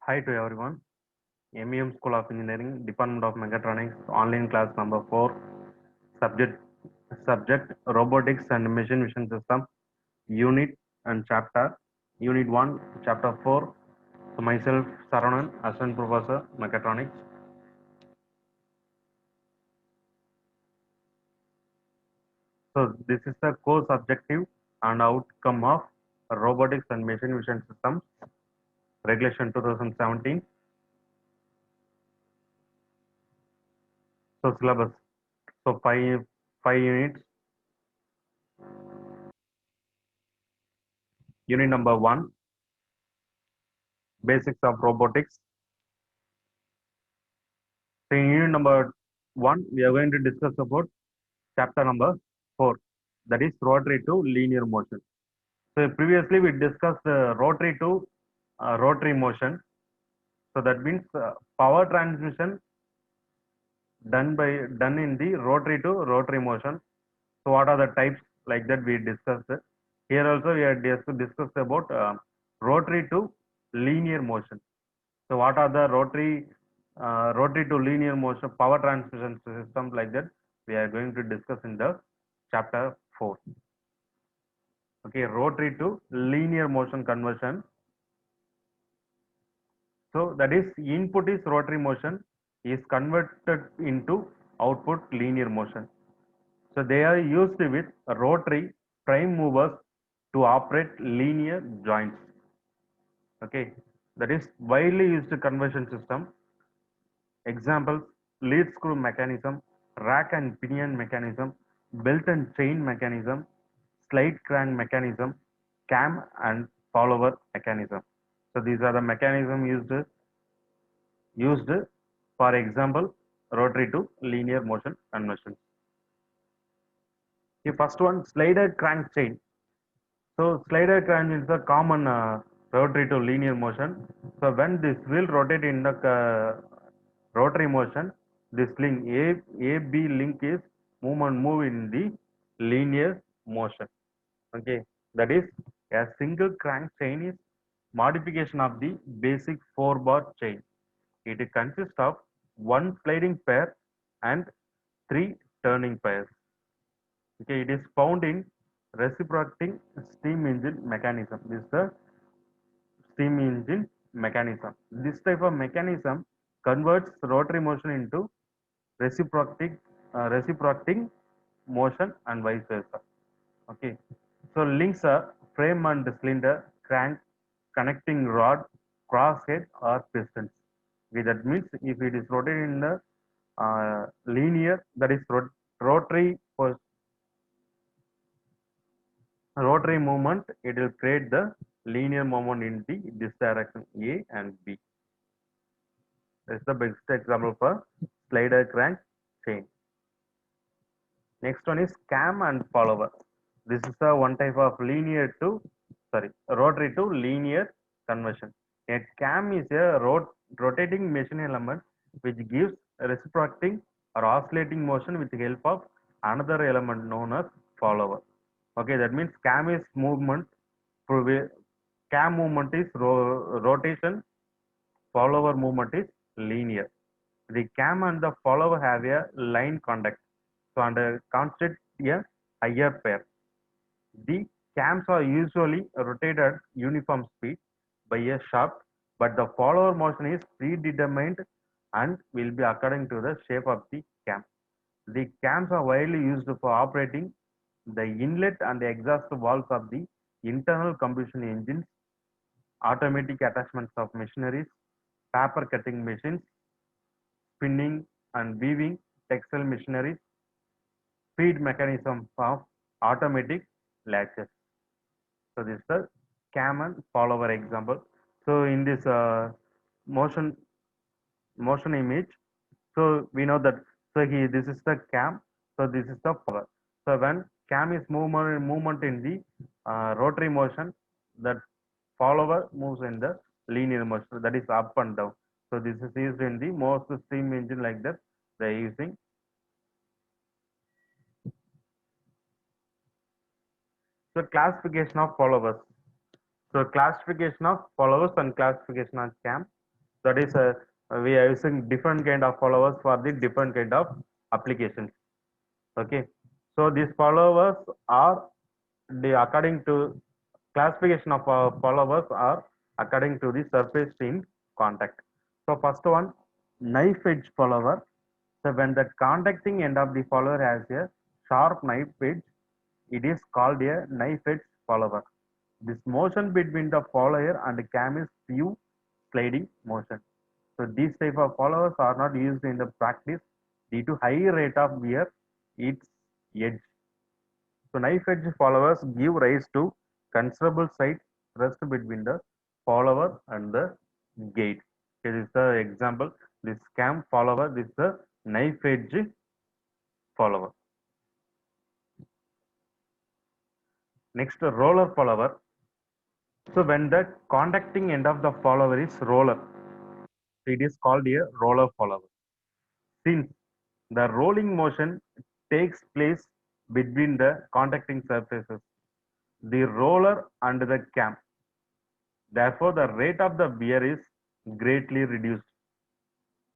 Hi to everyone. MEM School of Engineering, Department of Mechatronics, online class number 4, subject Robotics and Machine Vision System, Unit and Chapter, Unit 1, Chapter 4. So myself, Saranan, Assistant Professor, Mechatronics. So this is the course objective and outcome of Robotics and Machine Vision Systems, Regulation 2017. So syllabus. So five units. Unit number 1, Basics of Robotics. So in unit number 1, we are going to discuss about chapter number 4, that is rotary to linear motion. So previously we discussed rotary to rotary motion. So that means power transmission done in the rotary to rotary motion. So what are the types like that we discussed. Here also we are discussed about rotary to linear motion. So what are the rotary to linear motion power transmission systems like that we are going to discuss in the chapter 4. Okay, rotary to linear motion conversion. So that is input is rotary motion is converted into output linear motion. So they are used with rotary prime movers to operate linear joints. Okay, that is widely used conversion system. Examples: lead screw mechanism, rack and pinion mechanism, belt and chain mechanism, slide crank mechanism, cam and follower mechanism. So these are the mechanism used for example rotary to linear motion conversion. The first one, slider crank chain. So slider crank is the common rotary to linear motion. So when this wheel rotate in the rotary motion, this link A B link is move in the linear motion. Okay, that is a single crank chain is modification of the basic 4-bar chain. It consists of one sliding pair and three turning pairs. Okay, it is found in reciprocating steam engine mechanism. This is the steam engine mechanism. This type of mechanism converts rotary motion into reciprocating motion and vice versa. Okay, so links are frame and cylinder, crank, connecting rod, crosshead or pistons. Okay, that means if it is rotated in the linear, that is rotary rotary movement, it will create the linear movement in this direction A and B. That is the best example for slider crank chain. Next one is cam and follower. This is the one type of rotary to linear conversion. A cam is a rotating machine element which gives reciprocating or oscillating motion with the help of another element known as follower. Okay, that means cam is movement. Cam movement is rotation. Follower movement is linear. The cam and the follower have a line contact, so and constitute a higher pair. The cams are usually rotated at uniform speed by a shaft, but the follower motion is predetermined and will be according to the shape of the cam. The cams are widely used for operating the inlet and the exhaust valves of the internal combustion engines, automatic attachments of machineries, paper cutting machines, spinning and weaving textile machineries, feed mechanism of automatic latches. So this is the cam and follower example. So in this motion motion image, so we know that this is the cam, so this is the follower. So when cam is movement in the rotary motion, that follower moves in the linear motion, that is up and down. So this is used in the most steam engine like that they are using. So classification of followers. So classification of followers and classification of cam. That is, we are using different kind of followers for the different kind of applications. Okay, so these followers are according to classification of followers are according to the surface in contact. So first one, knife edge follower. So when the contacting end of the follower has a sharp knife edge, it is called a knife edge follower. This motion between the follower and the cam is few sliding motion. So these type of followers are not used in the practice due to high rate of wear its edge. So knife edge followers give rise to considerable side thrust between the follower and the gate. Here is the example. This cam follower, this is the knife edge follower. Next, roller follower. So when the contacting end of the follower is roller, it is called a roller follower. Since the rolling motion takes place between the contacting surfaces, the roller and the cam. Therefore, the rate of the wear is greatly reduced.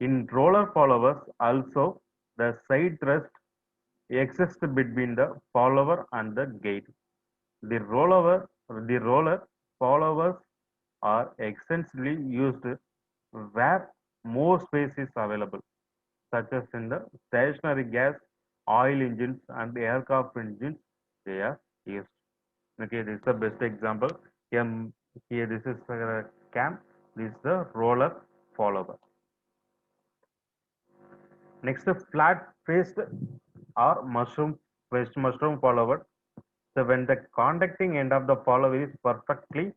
In roller followers, also the side thrust exists between the follower and the gate. The roller followers are extensively used where more space is available, such as in the stationary gas, oil engines, and aircraft engines. They are used. Okay, this is the best example. Here, this is cam. This is the roller follower. Next, flat faced or mushroom follower. So when the contacting end of the follower is perfectly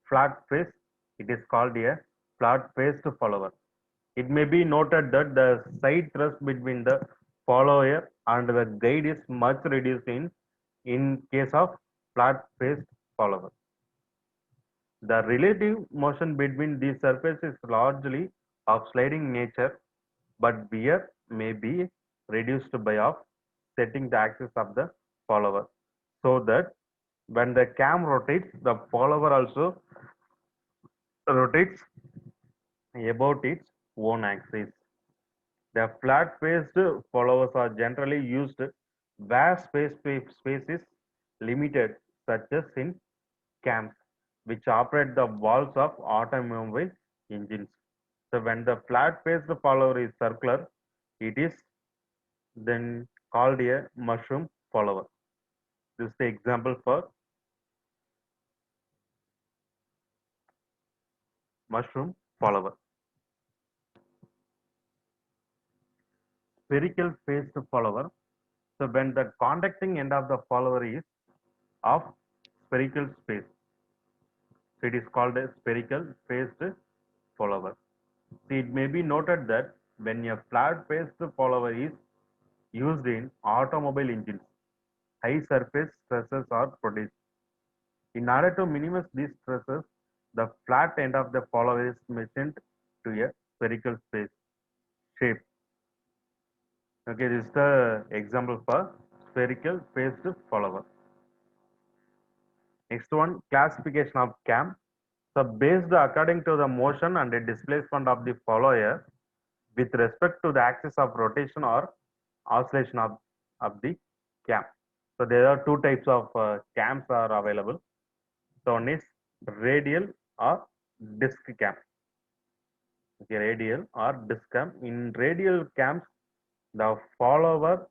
flat faced, it is called a flat faced follower. It may be noted that the side thrust between the follower and the guide is much reduced in case of flat faced follower. The relative motion between these surfaces is largely of sliding nature, but wear may be reduced by setting the axis of the follower, so that when the cam rotates, the follower also rotates about its own axis. The flat-faced followers are generally used where space is limited, such as in cams, which operate the valves of automobile engines. So when the flat-faced follower is circular, it is then called a mushroom follower. This is the example for mushroom follower. Spherical faced follower. So when the contacting end of the follower is of spherical space, so it is called a spherical faced follower. See, it may be noted that when a flat faced follower is used in automobile engines, high surface stresses are produced. In order to minimize these stresses, the flat end of the follower is machined to a spherical space shape. Okay, this is the example for spherical faced follower. Next one, classification of cam. So based according to the motion and the displacement of the follower with respect to the axis of rotation or oscillation of the cam. So there are two types of cams are available. So one is radial or disc cam. Okay, radial or disc cam. In radial cams, the follower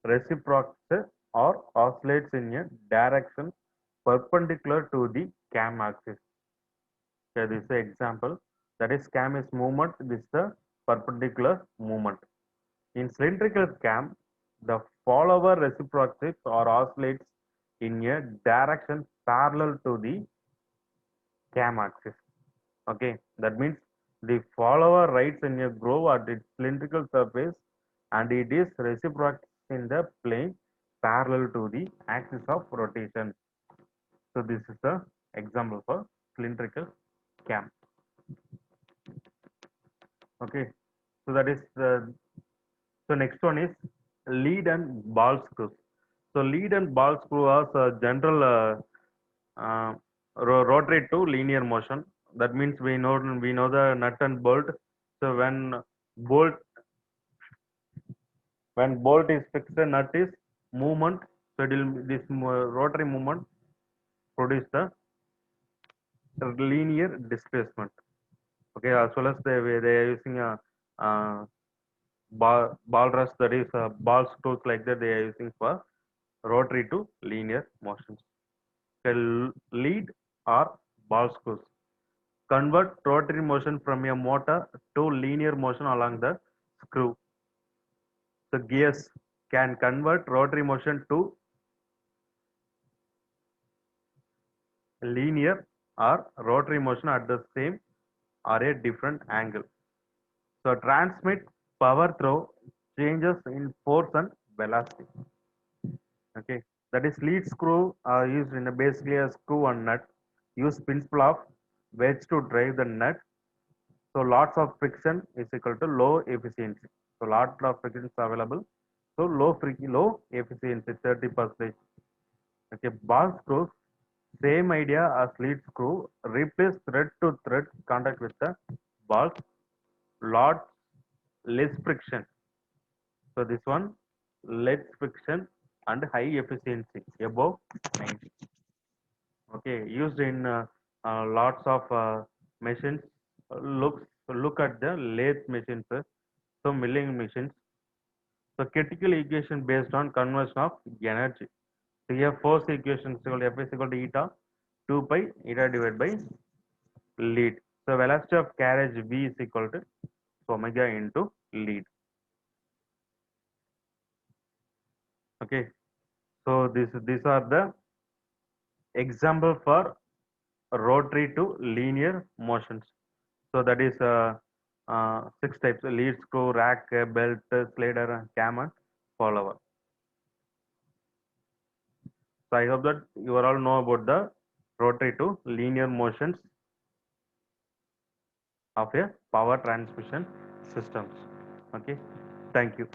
reciprocates or oscillates in a direction perpendicular to the cam axis. Here this is the example. That is cam is movement. This is the perpendicular movement. In cylindrical cam, the follower reciprocates or oscillates in a direction parallel to the cam axis. Okay, that means the follower rides in a groove at its cylindrical surface and it is reciprocates in the plane parallel to the axis of rotation. So this is the example for cylindrical cam. Okay, so that is the so next one is lead and ball screws. So lead and ball screw are general rotary to linear motion. That means we know the nut and bolt. So bolt bolt is fixed, nut is movement. So it will this rotary movement produce the linear displacement. Okay, as well as they are using a ball rest, that is ball screws like that, they are using for rotary to linear motions. Lead or ball screws convert rotary motion from a motor to linear motion along the screw. So gears can convert rotary motion to linear or rotary motion at the same or a different angle. So transmit power through changes in force and velocity. Okay, that is lead screw are used in basically a screw and nut. Use principle of wedge to drive the nut. So lots of friction is equal to low efficiency. So lot of friction is available. So low efficiency 30%. Okay, ball screws same idea as lead screw. Replace thread to thread contact with the balls. Lots less friction. So this one less friction and high efficiency above 90. Okay, used in lots of machines. Look at the lathe machines, so milling machines. So critical equation based on conversion of energy. So here force equation is equal to F is equal to eta 2 pi eta divided by lead. So velocity of carriage V is equal to omega into lead. Okay, so these are the example for rotary to linear motions. So that is six types: lead, screw, rack, belt, slider, cam, and follower. So I hope that you all know about the rotary to linear motions of a power transmission systems. Okay, thank you.